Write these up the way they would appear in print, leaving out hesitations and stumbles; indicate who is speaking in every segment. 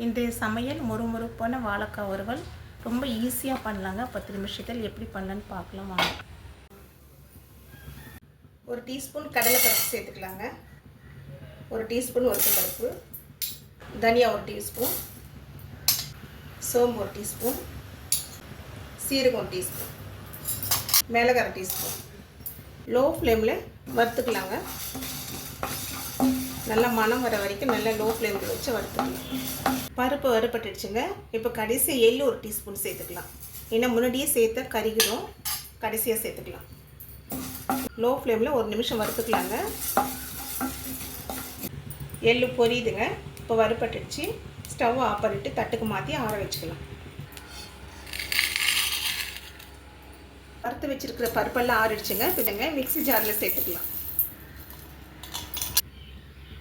Speaker 1: இன்றைய சமையல் மொறுமொறுப்பான வாழைக்காய் வறுவல் ரொம்ப ஈஸியாக பண்ணலாங்க. 10 நிமிஷத்தில் எப்படி பண்ணலான்னு பார்க்கலாம் வாங்க. ஒரு டீஸ்பூன் கடலைப்பருப்பு சேர்த்துக்கலாங்க. ஒரு டீஸ்பூன் உளுத்தம்பருப்பு, தனியா ஒரு டீஸ்பூன், சோம்பு ஒரு டீஸ்பூன், சீரகம் ஒரு டீஸ்பூன், மிளகு அரை டீஸ்பூன். லோ ஃப்ளேமில் வறுத்துக்கலாங்க. நல்லா மணம் வர வரைக்கும் நல்லா லோ ஃப்ளேமில் வச்சு வறுத்துக்கலாம். பருப்பு வறுப்பட்டுடுச்சுங்க. இப்போ கடைசி எள்ளு ஒரு டீஸ்பூன் சேர்த்துக்கலாம். ஏன்னா முன்னாடியே சேர்த்த கறிகிறோம், கடைசியாக சேர்த்துக்கலாம். லோ ஃப்ளேமில் ஒரு நிமிஷம் வறுத்துக்கலாங்க. எள்ளு பொரியுதுங்க. இப்போ வறுப்பட்டுடுச்சு. ஸ்டவ் ஆஃப் பண்ணிவிட்டு தட்டுக்கு மாற்றி ஆற வச்சுக்கலாம். வறுத்து வச்சுருக்கிற பருப்பெல்லாம் ஆறிடுச்சுங்க. இப்போங்க மிக்ஸி ஜாரில் சேர்த்துக்கலாம்.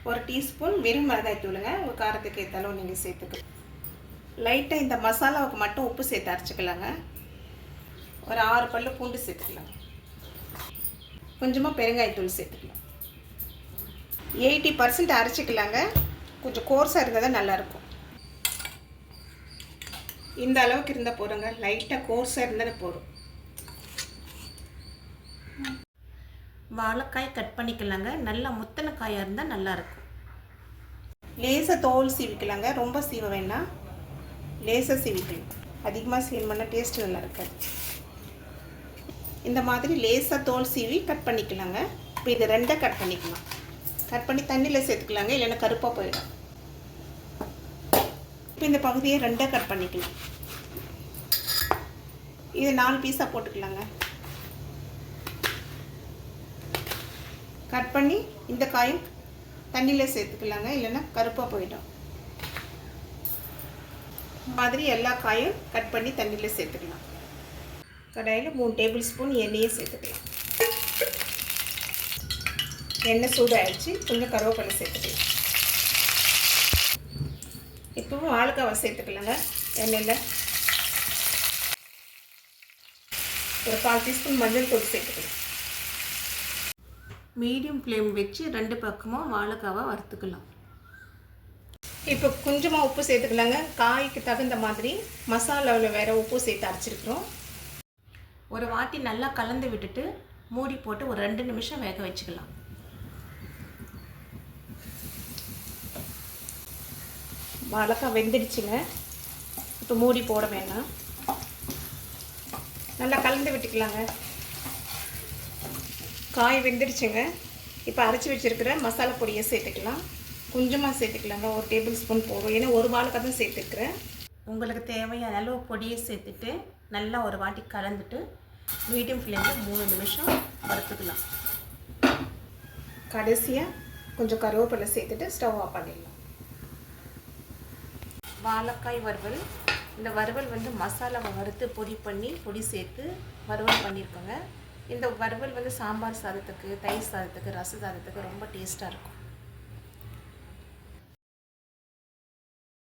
Speaker 1: ஒரு டீஸ்பூன் வெறும் மிளகாய் தூளுங்க. உங்கள் காரத்துக்கு ஏற்றாலும் நீங்கள் சேர்த்துக்கலாம். லைட்டாக இந்த மசாலாவுக்கு மட்டும் உப்பு சேர்த்து அரைச்சிக்கலாங்க. ஒரு 6 பல்லு பூண்டு சேர்த்துக்கலாம். கொஞ்சமாக பெருங்காயத்தூள் சேர்த்துக்கலாம். 80% அரைச்சிக்கலாங்க. கொஞ்சம் கோர்ஸாக இருந்தால் தான் நல்லாயிருக்கும். இந்த அளவுக்கு இருந்தால் போடுங்க. லைட்டாக கோர்ஸாக இருந்தால் போடும். வாழைக்காய் கட் பண்ணிக்கலாங்க. நல்லா முத்தன காயாக இருந்தால் நல்லாயிருக்கும். லேசாக தோல் சீவிக்கலாங்க. ரொம்ப சீவ வேண்டாம், லேசாக சீவிக்கலாம். அதிகமாக சீவ் பண்ணால் டேஸ்ட்டு நல்லா இருக்காது. இந்த மாதிரி லேசாக தோல் சீவி கட் பண்ணிக்கலாங்க. இப்போ இதை 2 கட் பண்ணிக்கலாம். கட் பண்ணி தண்ணியில் சேர்த்துக்கலாங்க, இல்லைன்னா கருப்பாக போயிடும். இப்போ இந்த பகுதியை 2 கட் பண்ணிக்கலாம். இது 4 பீஸாக போட்டுக்கலாங்க. கட் பண்ணி இந்த காயும் தண்ணியில் சேர்த்துக்கலாங்க, இல்லைன்னா கருப்பாக போயிடும். மாதிரி எல்லா காயும் கட் பண்ணி தண்ணியில் சேர்த்துக்கலாம். கடாயில் 3 டேபிள் ஸ்பூன் எண்ணெயை சேர்த்துக்கலாம். எண்ணெய் சூடாகிடுச்சு. கொஞ்சம் கருவேப்பிலை சேர்த்துக்கலாம். இப்போவும் வாழைக்காவை சேர்த்துக்கலாங்க. எண்ணெயில் ஒரு 1/4 டீஸ்பூன் மஞ்சள் தூள் சேர்த்துக்கலாம். மீடியம் ஃப்ளேம் வச்சு 2 பக்கமும் வாழைக்காவை வறுத்துக்கலாம். இப்போ கொஞ்சமாக உப்பு சேர்த்துக்கலாங்க. காய்க்கு தகுந்த மாதிரி மசாலாவில் வேறு உப்பு சேர்த்து அரைச்சிருக்கிறோம். ஒரு வாட்டி நல்லா கலந்து விட்டுட்டு மூடி போட்டு ஒரு 2 நிமிஷம் வேக வச்சுக்கலாம். வாழைக்காய் வெந்துடுச்சுங்க. இப்போ மூடி போட வேணாம், நல்லா கலந்து விட்டுக்கலாங்க. காய் வெந்துடுச்சுங்க. இப்போ அரைச்சி வச்சுருக்கிற மசாலா பொடியை சேர்த்துக்கலாம். கொஞ்சமாக சேர்த்துக்கலாங்க. ஒரு டேபிள் ஸ்பூன் போதும், ஏன்னா ஒரு வாழைக்காய் தான் சேர்த்துக்கிறேன். உங்களுக்கு தேவையான அளவு பொடியை சேர்த்துட்டு நல்லா ஒரு வாட்டி கலந்துட்டு மீடியம் ஃப்ளேமில் 3 நிமிஷம் வறுத்துக்கலாம். கடைசியாக கொஞ்சம் கருவேப்பிலை சேர்த்துட்டு ஸ்டவ் ஆஃப் பண்ணிடலாம். வாழைக்காய் வறுவல். இந்த வறுவல் மசாலாவை வறுத்து பொடி சேர்த்து வறுவல் பண்ணியிருக்கோங்க. இந்த வறுவல் சாம்பார் சாதத்துக்கு, தயிர் சாதத்துக்கு, ரச சாதத்துக்கு ரொம்ப டேஸ்ட்டாக இருக்கும்.